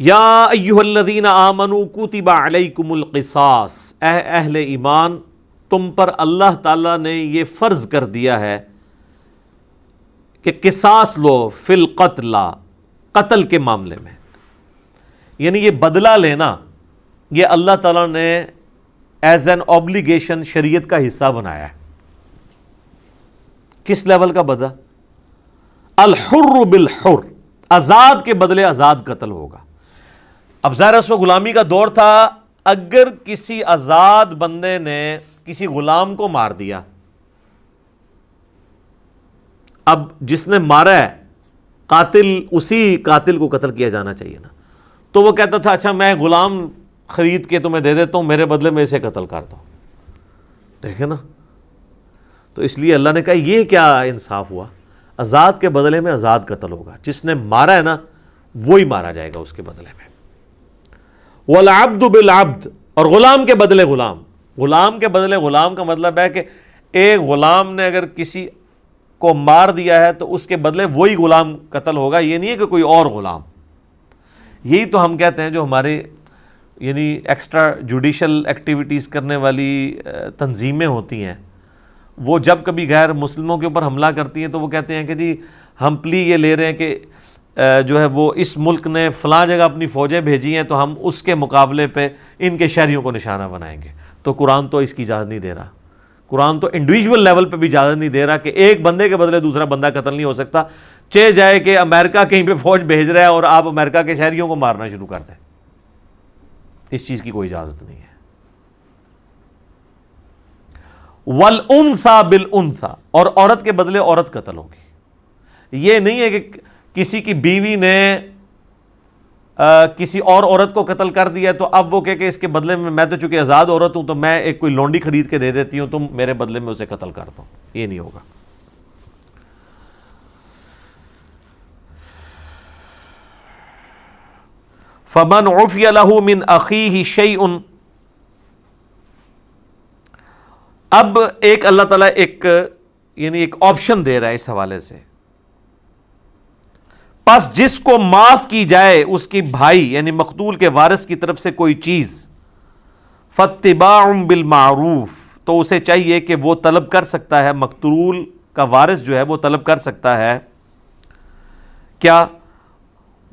یا ایھا الذین آمنوا کتب علیکم القصاص، اے اہل ایمان تم پر اللہ تعالیٰ نے یہ فرض کر دیا ہے کہ قصاص لو فی القتل، قتل کے معاملے میں، یعنی یہ بدلہ لینا یہ اللہ تعالیٰ نے ایز این اوبلیگیشن شریعت کا حصہ بنایا ہے۔ کس لیول کا بدلہ؟ الحر بالحر، آزاد کے بدلے آزاد قتل ہوگا۔ اب ظاہر اس وقت غلامی کا دور تھا، اگر کسی آزاد بندے نے کسی غلام کو مار دیا، اب جس نے مارا ہے قاتل، اسی قاتل کو قتل کیا جانا چاہیے نا، تو وہ کہتا تھا اچھا میں غلام خرید کے تمہیں دے دیتا ہوں، میرے بدلے میں اسے قتل کر دو۔ دیکھیں نا، تو اس لیے اللہ نے کہا یہ کیا انصاف ہوا، آزاد کے بدلے میں آزاد قتل ہوگا، جس نے مارا ہے نا وہی مارا جائے گا اس کے بدلے میں۔ والعبد بالعبد، اور غلام کے بدلے غلام، غلام کے بدلے غلام کا مطلب ہے کہ ایک غلام نے اگر کسی کو مار دیا ہے تو اس کے بدلے وہی غلام قتل ہوگا، یہ نہیں ہے کہ کوئی اور غلام۔ یہی تو ہم کہتے ہیں جو ہمارے یعنی ایکسٹرا جوڈیشل ایکٹیویٹیز کرنے والی تنظیمیں ہوتی ہیں، وہ جب کبھی غیر مسلموں کے اوپر حملہ کرتی ہیں تو وہ کہتے ہیں کہ جی ہم پلی یہ لے رہے ہیں کہ جو ہے وہ اس ملک نے فلاں جگہ اپنی فوجیں بھیجی ہیں تو ہم اس کے مقابلے پہ ان کے شہریوں کو نشانہ بنائیں گے۔ تو قرآن تو اس کی اجازت نہیں دے رہا، قرآن تو انڈیویجول لیول پہ بھی اجازت نہیں دے رہا کہ ایک بندے کے بدلے دوسرا بندہ قتل نہیں ہو سکتا، چہ جائے کہ امریکہ کہیں پہ فوج بھیج رہا ہے اور آپ امریکہ کے شہریوں کو مارنا شروع کر دیں، اس چیز کی کوئی اجازت نہیں ہے۔ وَالْأُنْثَى بِالْأُنْثَى، اور عورت کے بدلے عورت قتل ہوگی۔ یہ نہیں ہے کہ کسی کی بیوی نے کسی اور عورت کو قتل کر دیا تو اب وہ کہ اس کے بدلے میں تو چونکہ آزاد عورت ہوں تو میں ایک کوئی لونڈی خرید کے دے دیتی ہوں، تم میرے بدلے میں اسے قتل کر دو، یہ نہیں ہوگا۔ فَمَنْ عُفِيَ لَهُ مِنْ أَخِيهِ شَيْءٌ، اب ایک اللہ تعالیٰ ایک آپشن دے رہا ہے اس حوالے سے، پس جس کو معاف کی جائے اس کی بھائی یعنی مقتول کے وارث کی طرف سے کوئی چیز، فَاتِّبَاعٌ بِالْمَعْرُوفِ، تو اسے چاہیے کہ وہ طلب کر سکتا ہے، مقتول کا وارث جو ہے وہ طلب کر سکتا ہے کیا؟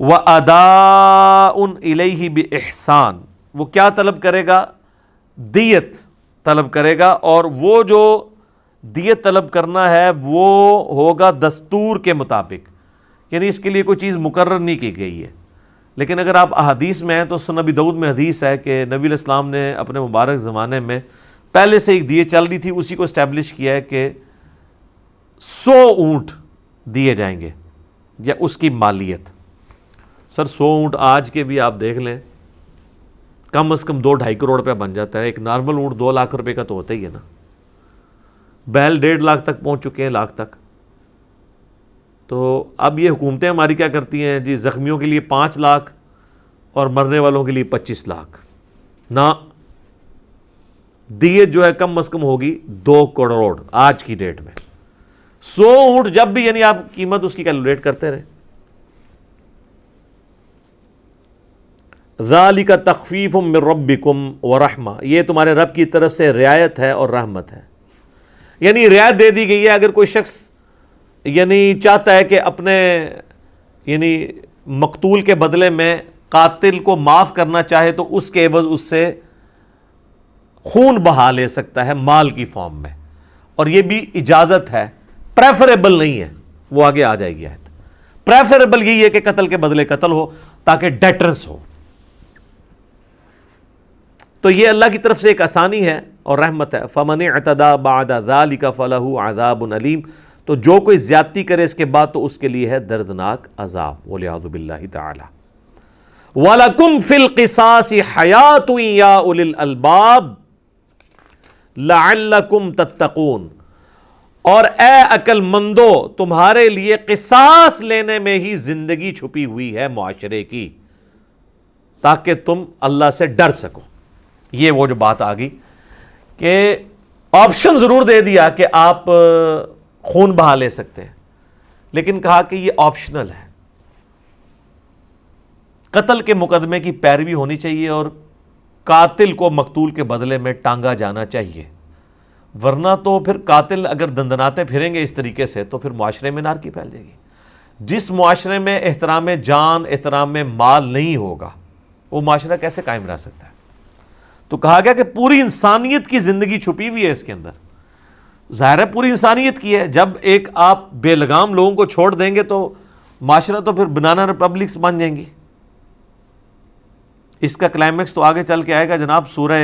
وَأَدَاءٌ إِلَيْهِ بِإِحْسَانٍ، وہ کیا طلب کرے گا؟ دیت طلب کرے گا، اور وہ جو دیت طلب کرنا ہے وہ ہوگا دستور کے مطابق، یعنی اس کے لیے کوئی چیز مقرر نہیں کی گئی ہے۔ لیکن اگر آپ احادیث میں ہیں تو سنن ابی داؤد میں حدیث ہے کہ نبی علیہ السلام نے اپنے مبارک زمانے میں پہلے سے ایک دیے چل رہی تھی، اسی کو اسٹیبلش کیا ہے کہ 100 اونٹ دیے جائیں گے یا اس کی مالیت۔ سر 100 اونٹ آج کے بھی آپ دیکھ لیں کم از کم 2-2.5 کروڑ روپے بن جاتا ہے۔ ایک نارمل اونٹ 2 لاکھ روپے کا تو ہوتا ہی ہے نا، بیل 1.5 لاکھ تک پہنچ چکے ہیں، لاکھ تک۔ تو اب یہ حکومتیں ہماری کیا کرتی ہیں جی، زخمیوں کے لیے 5 لاکھ اور مرنے والوں کے لیے 25 لاکھ، نہ دیت جو ہے کم از کم ہوگی 2 کروڑ آج کی ڈیٹ میں۔ 100 اونٹ جب بھی یعنی آپ قیمت اس کی کیلکولیٹ کرتے رہیں۔ ذالک تخفیف من ربکم ورحمہ، یہ تمہارے رب کی طرف سے رعایت ہے اور رحمت ہے، یعنی رعایت دے دی گئی ہے۔ اگر کوئی شخص یعنی چاہتا ہے کہ اپنے یعنی مقتول کے بدلے میں قاتل کو معاف کرنا چاہے تو اس کے عوض اس سے خون بہا لے سکتا ہے مال کی فارم میں، اور یہ بھی اجازت ہے، پریفریبل نہیں ہے، وہ آگے آ جائے گی آیت۔ پریفریبل یہی ہے کہ قتل کے بدلے قتل ہو تاکہ ڈیٹرنس ہو۔ تو یہ اللہ کی طرف سے ایک آسانی ہے اور رحمت ہے۔ فَمَنِ اعْتَدَىٰ بَعْدَ ذَلِكَ فَلَهُ عَذَابٌ أَلِيمٌ، تو جو کوئی زیادتی کرے اس کے بعد تو اس کے لیے ہے دردناک عذاب، وَلِعَوْذُ بِاللَّهِ تَعَالَى۔ وَلَكُمْ فِي الْقِصَاصِ حَيَاةٌ يَا أُولِي الْأَلْبَابِ لَعَلَّكُمْ تَتَّقُونَ، اور اے عقل مندو تمہارے لیے قصاص لینے میں ہی زندگی چھپی ہوئی ہے معاشرے کی، تاکہ تم اللہ سے ڈر سکو۔ یہ وہ جو بات آ گئی کہ آپشن ضرور دے دیا کہ آپ خون بہا لے سکتے ہیں، لیکن کہا کہ یہ آپشنل ہے، قتل کے مقدمے کی پیروی ہونی چاہیے اور قاتل کو مقتول کے بدلے میں ٹانگا جانا چاہیے، ورنہ تو پھر قاتل اگر دندناتے پھریں گے اس طریقے سے تو پھر معاشرے میں نار کی پھیل جائے گی۔ جس معاشرے میں احترام جان، احترام مال نہیں ہوگا، وہ معاشرہ کیسے قائم رہ سکتا ہے؟ تو کہا گیا کہ پوری انسانیت کی زندگی چھپی ہوئی ہے اس کے اندر، ظاہر ہے پوری انسانیت کی ہے۔ جب ایک آپ بے لگام لوگوں کو چھوڑ دیں گے تو معاشرہ تو پھر بنانا ریپبلکس بن جائیں گی۔ اس کا کلائمیکس تو آگے چل کے آئے گا جناب سورہ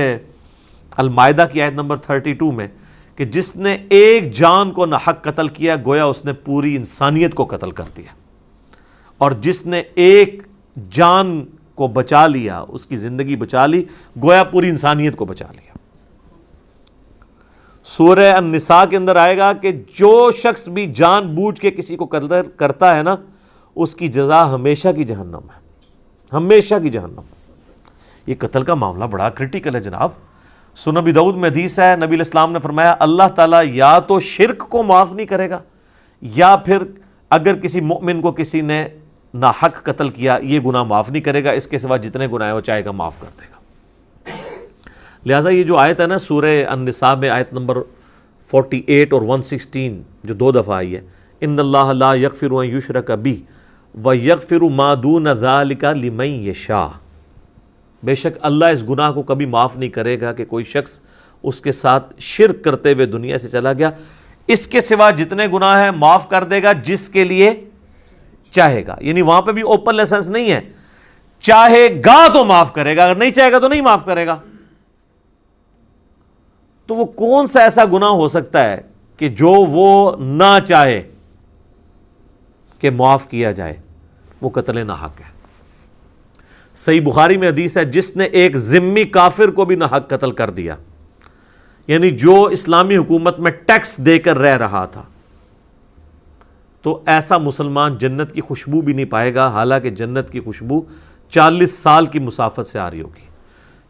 المائدہ کی آیت نمبر 32 میں، کہ جس نے ایک جان کو ناحق قتل کیا گویا اس نے پوری انسانیت کو قتل کر دیا، اور جس نے ایک جان کو بچا لیا، اس کی زندگی بچا لی، گویا پوری انسانیت کو بچا لیا۔ سورہ النساء کے اندر آئے گا کہ جو شخص بھی جان بوجھ کے کسی کو قتل کرتا ہے نا، اس کی جزا ہمیشہ کی جہنم ہے، ہمیشہ کی جہنم۔ یہ قتل کا معاملہ بڑا کرٹیکل ہے جناب۔ سنن ابی داؤد میں حدیث ہے، نبی علیہ السلام نے فرمایا اللہ تعالیٰ یا تو شرک کو معاف نہیں کرے گا، یا پھر اگر کسی مؤمن کو کسی نے ناحق قتل کیا یہ گناہ معاف نہیں کرے گا، اس کے سوا جتنے گناہ وہ چاہے گا معاف کر دے گا۔ لہٰذا یہ جو آیت ہے نا سورہ النساء میں آیت نمبر 48 اور 116 جو 2 دفعہ آئی ہے، ان اللہ لا یغفر ان یشرک بہ ویغفر ما دون ذلک لمن یشاء، بے شک اللہ اس گناہ کو کبھی معاف نہیں کرے گا کہ کوئی شخص اس کے ساتھ شرک کرتے ہوئے دنیا سے چلا گیا، اس کے سوا جتنے گناہ ہیں معاف کر دے گا جس کے لیے چاہے گا۔ یعنی وہاں پہ بھی اوپن لائسنس نہیں ہے، چاہے گا تو معاف کرے گا، اگر نہیں چاہے گا تو نہیں معاف کرے گا۔ تو وہ کون سا ایسا گناہ ہو سکتا ہے کہ جو وہ نہ چاہے کہ معاف کیا جائے؟ وہ قتل ناحق ہے۔ صحیح بخاری میں حدیث ہے، جس نے ایک ذمی کافر کو بھی ناحق قتل کر دیا، یعنی جو اسلامی حکومت میں ٹیکس دے کر رہ رہا تھا، تو ایسا مسلمان جنت کی خوشبو بھی نہیں پائے گا، حالانکہ جنت کی خوشبو 40 سال کی مسافت سے آ رہی ہوگی۔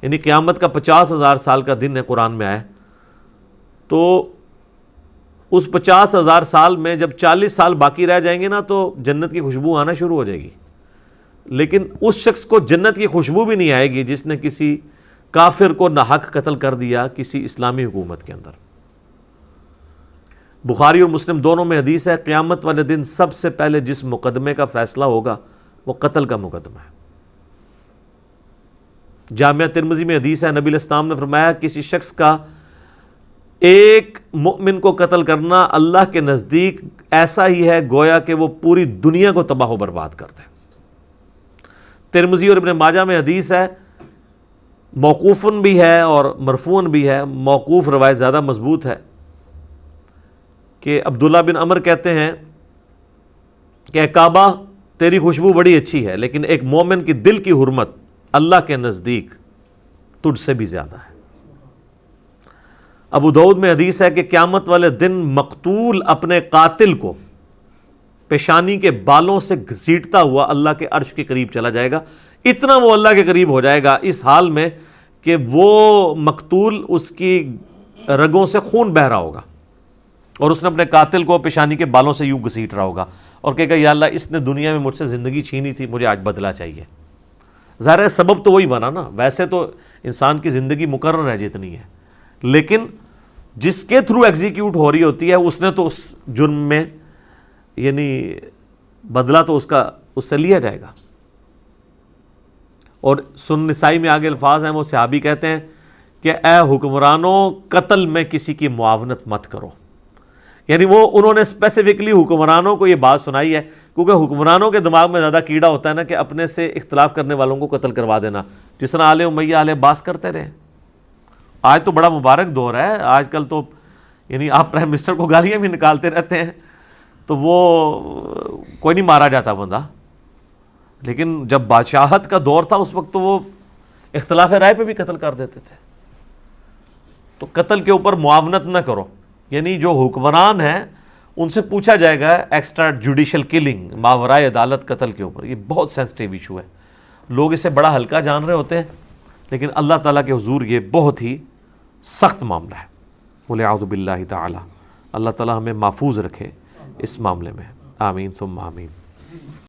یعنی قیامت کا 50,000 سال کا دن ہے، قرآن میں آیا، تو اس 50,000 سال میں جب 40 سال باقی رہ جائیں گے نا تو جنت کی خوشبو آنا شروع ہو جائے گی، لیکن اس شخص کو جنت کی خوشبو بھی نہیں آئے گی جس نے کسی کافر کو ناحق قتل کر دیا کسی اسلامی حکومت کے اندر۔ بخاری اور مسلم دونوں میں حدیث ہے، قیامت والے دن سب سے پہلے جس مقدمے کا فیصلہ ہوگا وہ قتل کا مقدمہ ہے۔ جامعہ ترمذی میں حدیث ہے، نبی علیہ السلام نے فرمایا کسی شخص کا ایک مؤمن کو قتل کرنا اللہ کے نزدیک ایسا ہی ہے گویا کہ وہ پوری دنیا کو تباہ و برباد کر دے۔ ترمذی اور ابن ماجہ میں حدیث ہے، موقوفن بھی ہے اور مرفوعن بھی ہے، موقوف روایت زیادہ مضبوط ہے، کہ عبداللہ بن عمر کہتے ہیں کہ کعبہ تیری خوشبو بڑی اچھی ہے، لیکن ایک مومن کی دل کی حرمت اللہ کے نزدیک تجھ سے بھی زیادہ ہے۔ ابو داؤد میں حدیث ہے کہ قیامت والے دن مقتول اپنے قاتل کو پیشانی کے بالوں سے گھسیٹتا ہوا اللہ کے عرش کے قریب چلا جائے گا، اتنا وہ اللہ کے قریب ہو جائے گا اس حال میں کہ وہ مقتول اس کی رگوں سے خون بہہ رہا ہوگا، اور اس نے اپنے قاتل کو پیشانی کے بالوں سے یوں گھسیٹ رہا ہوگا اور کہے گا یا اللہ اس نے دنیا میں مجھ سے زندگی چھینی تھی، مجھے آج بدلہ چاہیے۔ ظاہر ہے سبب تو وہی بنا نا، ویسے تو انسان کی زندگی مقرر ہے جتنی ہے، لیکن جس کے تھرو ایگزیکیوٹ ہو رہی ہوتی ہے اس نے تو اس جرم میں یعنی بدلہ تو اس سے لیا جائے گا۔ اور سنن نسائی میں آگے الفاظ ہیں، وہ صحابی کہتے ہیں کہ اے حکمرانوں قتل میں کسی کی معاونت مت کرو، یعنی وہ انہوں نے اسپیسیفکلی حکمرانوں کو یہ بات سنائی ہے، کیونکہ حکمرانوں کے دماغ میں زیادہ کیڑا ہوتا ہے نا کہ اپنے سے اختلاف کرنے والوں کو قتل کروا دینا، جس طرح آل امیہ آل عباس کرتے رہے۔ آج تو بڑا مبارک دور ہے، آج کل تو یعنی آپ پرائم منسٹر کو گالیاں بھی نکالتے رہتے ہیں تو وہ کوئی نہیں مارا جاتا بندہ، لیکن جب بادشاہت کا دور تھا اس وقت تو وہ اختلاف رائے پہ بھی قتل کر دیتے تھے۔ تو قتل کے اوپر معاونت نہ کرو، یعنی جو حکمران ہیں ان سے پوچھا جائے گا ایکسٹرا جوڈیشل کلنگ، ماورائے عدالت قتل کے اوپر، یہ بہت سینسٹیو ایشو ہے، لوگ اسے بڑا ہلکا جان رہے ہوتے ہیں، لیکن اللہ تعالیٰ کے حضور یہ بہت ہی سخت معاملہ ہے۔ بولے اعوذ باللہ تعالی، اللہ تعالیٰ ہمیں محفوظ رکھے اس معاملے میں، آمین ثم آمین۔